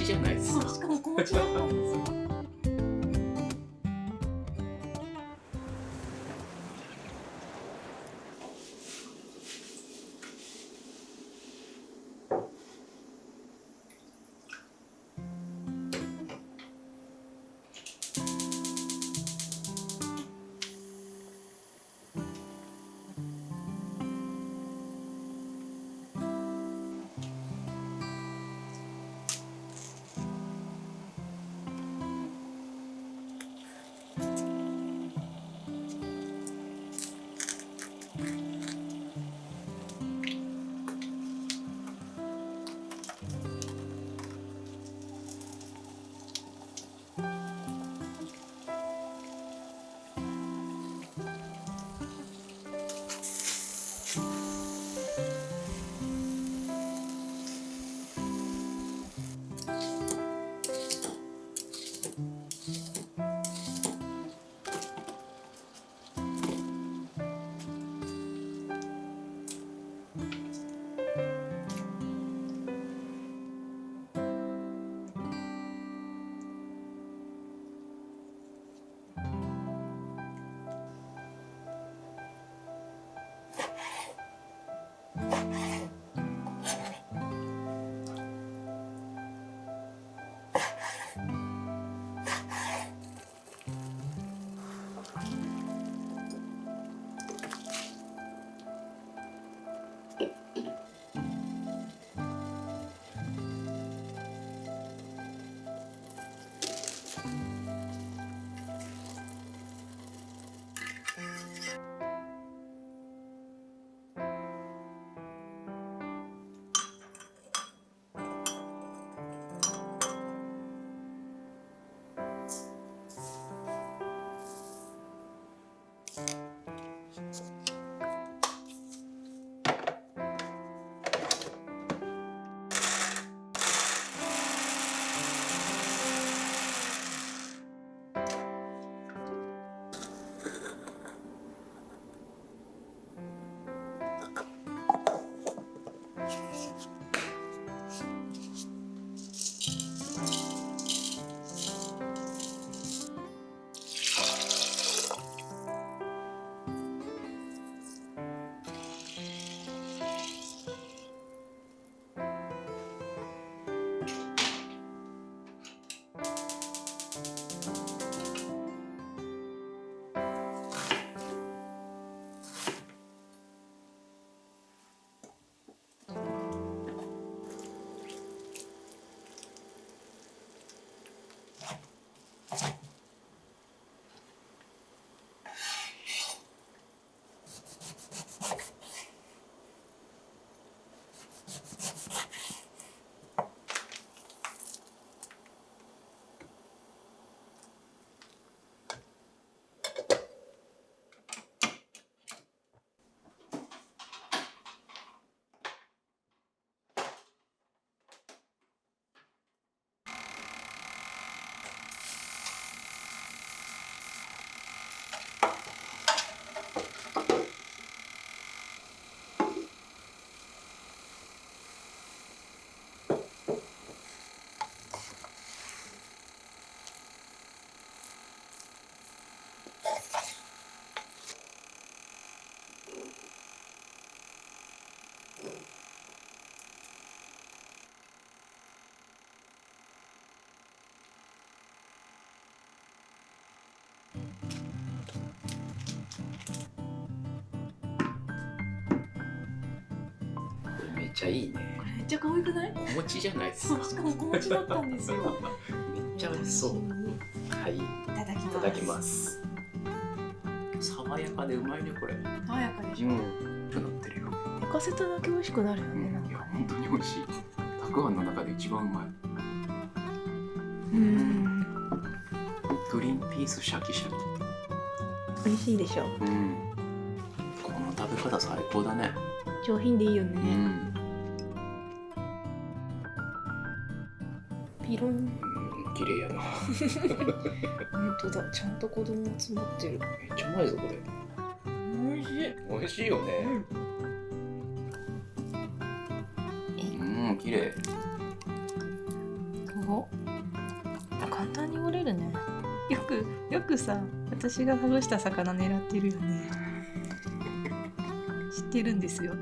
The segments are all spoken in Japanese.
じゃないですか。しかも子持ちだったんですよ。めっちゃいいね。これめっちゃ可愛くない？子持ちじゃないですか。そう、しかも子持ちだったんですよ。めっちゃ美味しそう。はい、いいただきます。ただきます。爽やかでうまいねこれ。爽やかでしょ。うん、なってるよ。寝かせただけ美味しくなるよね。なんいやか本当に美味しい。たくあんの中で一番うまい。グリーンピースシャキシャキ。美味しいでしょ。うん。この食べ方最高だね。上品でいいよね。うん。ピロン。綺麗やな。本当だ、ちゃんと子供詰まってる。めっちゃうまいぞこれ。美味しい。美味しいよね。綺麗。本ご簡単に折れるね。よくさ、私がほぐした魚狙ってるよね。知ってるんですよ。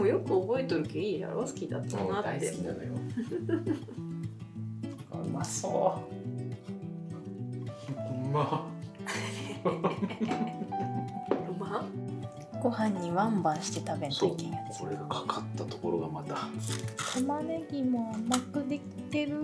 よく覚えとるけいいやろ、好きだったもうなって。大好きなのよ。うまそう。うま。うま。ご飯にワンバンして食べんといけんやつ。これがかかったところがまた。玉ねぎも甘くできてる。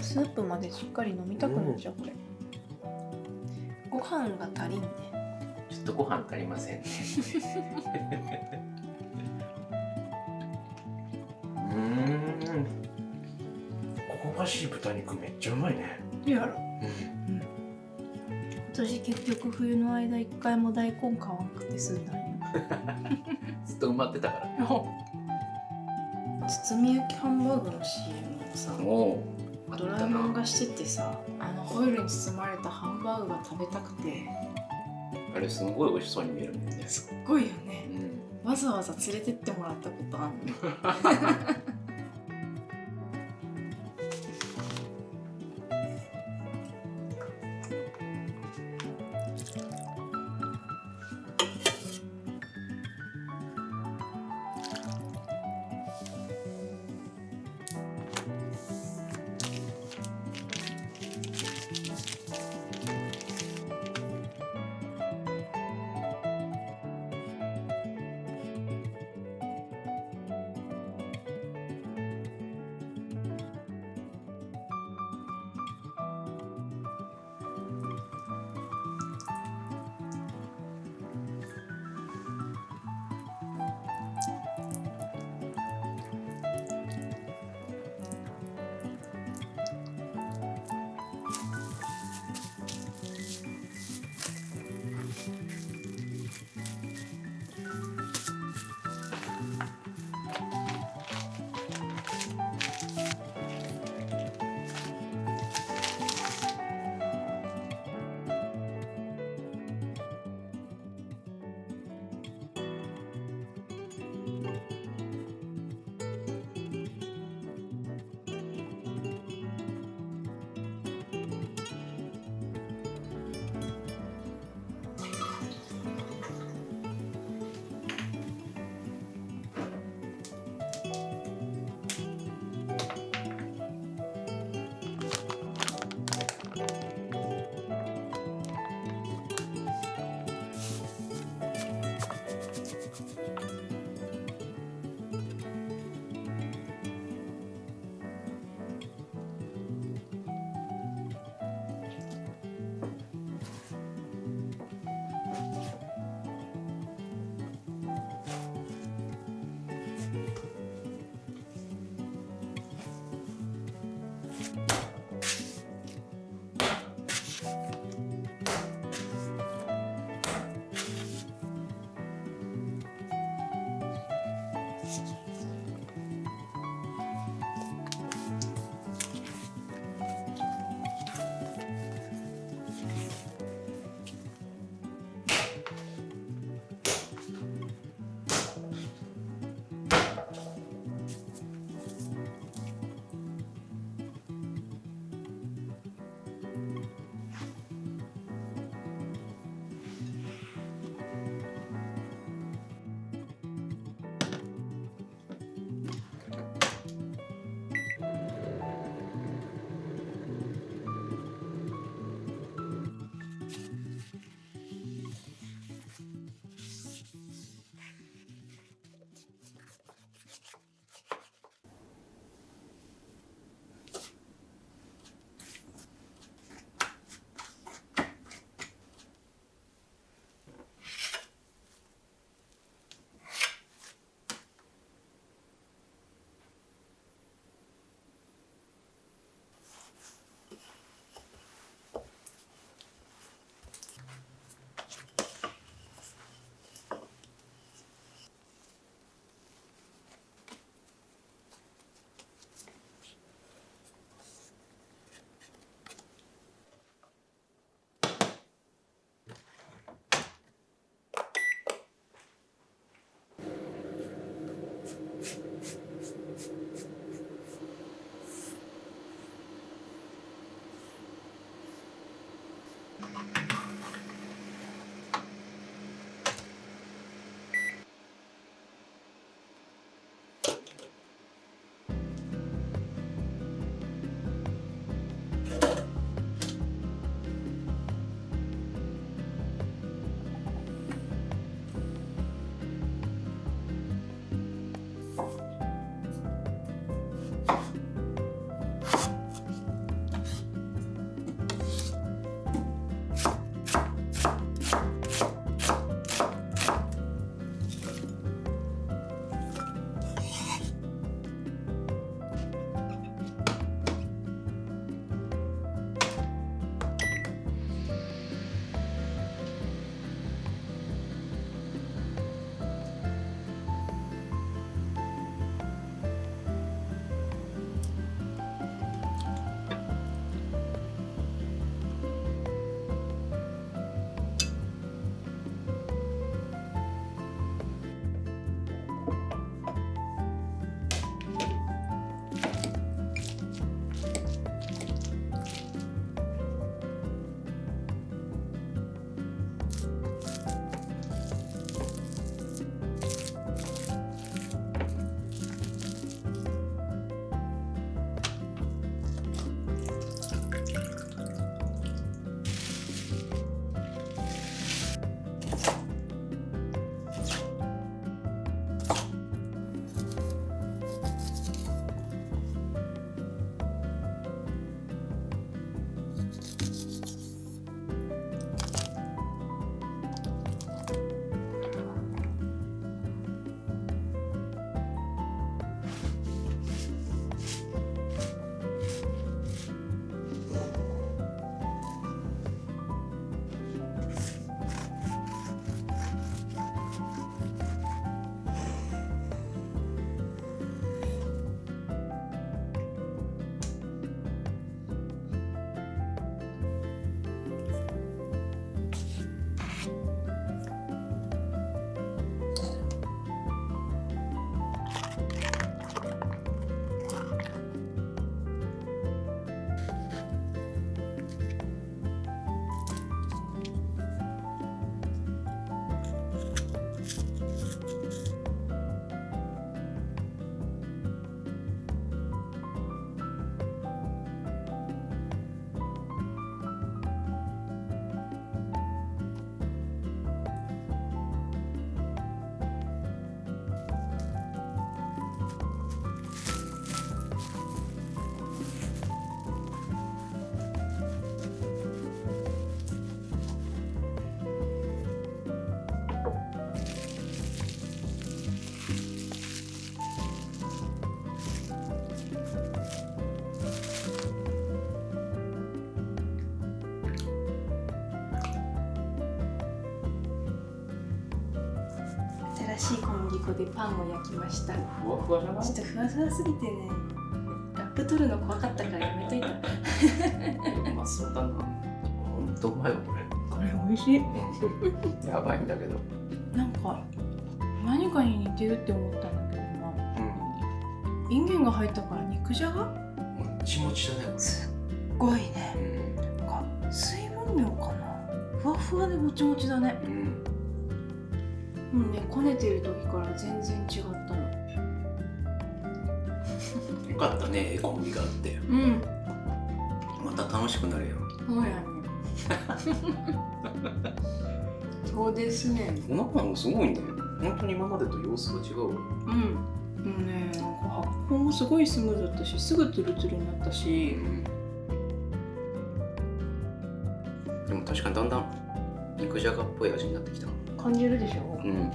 スープまでしっかり飲みたくなっちゃう、これ。ご飯が足りんね。ちょっとご飯足りませんね。香ばしい豚肉めっちゃうまいね。やろ。私結局冬の間一回も大根買わんくて済んだんよ。ずっと埋まってたからね。包み焼きハンバーグの CM をさ、おドラえもんがしててさ、ホイルに包まれたハンバーグが食べたくて。あれすごい美味しそうに見えるもんね。すっごいよね。わざわざ連れてってもらったことあるの。しい小麦粉でパンを焼きました。ちょふわふわじゃない？っとふわふわすぎてね、ラップ取るの怖かったからやめといた。うまそうだな。ほんとうまいわこれ。これ美味しい。やばいんだけど。なんか何かに似てるって思ったんだけどな。インゲンが入ったから肉じゃが？もちもちだねこれ。すっごいね。なんか水分量かな。ふわふわでもちもちだね。もうね、こねてる時から全然違ったの。よかったね、小麦があって。うん。また楽しくなるよ。そうやね。そうですね。お腹もすごいね。本当に今までと様子が違うわ。うん。もうね、なんか発酵もすごいスムーズだったし、すぐツルツルになったし。でも確かにだんだん肉じゃがっぽい味になってきた。感じるでしょ。うん。や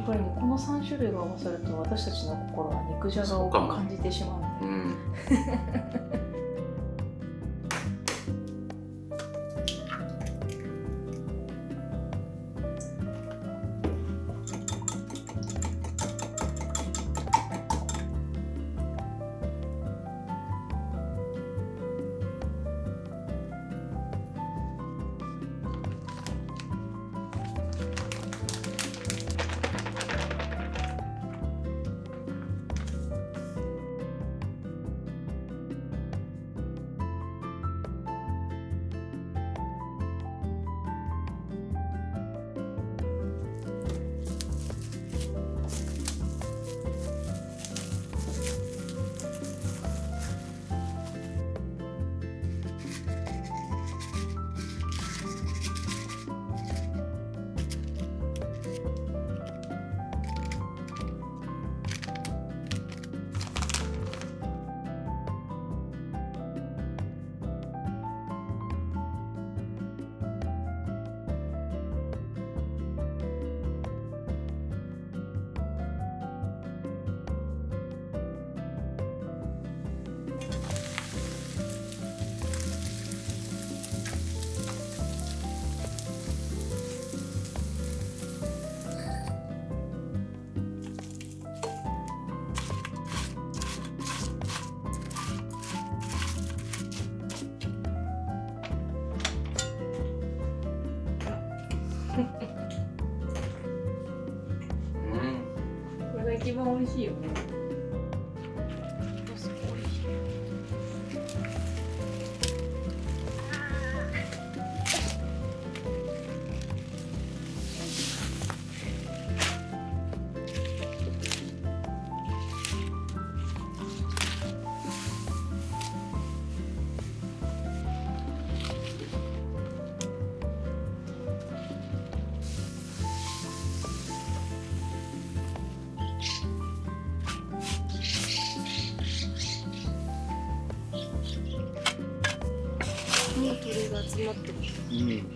っぱりこの3種類が合わさると私たちの心は肉じゃがを感じてしまうね。うん。これが一番美味しいよね。鳥が集まってる。うん。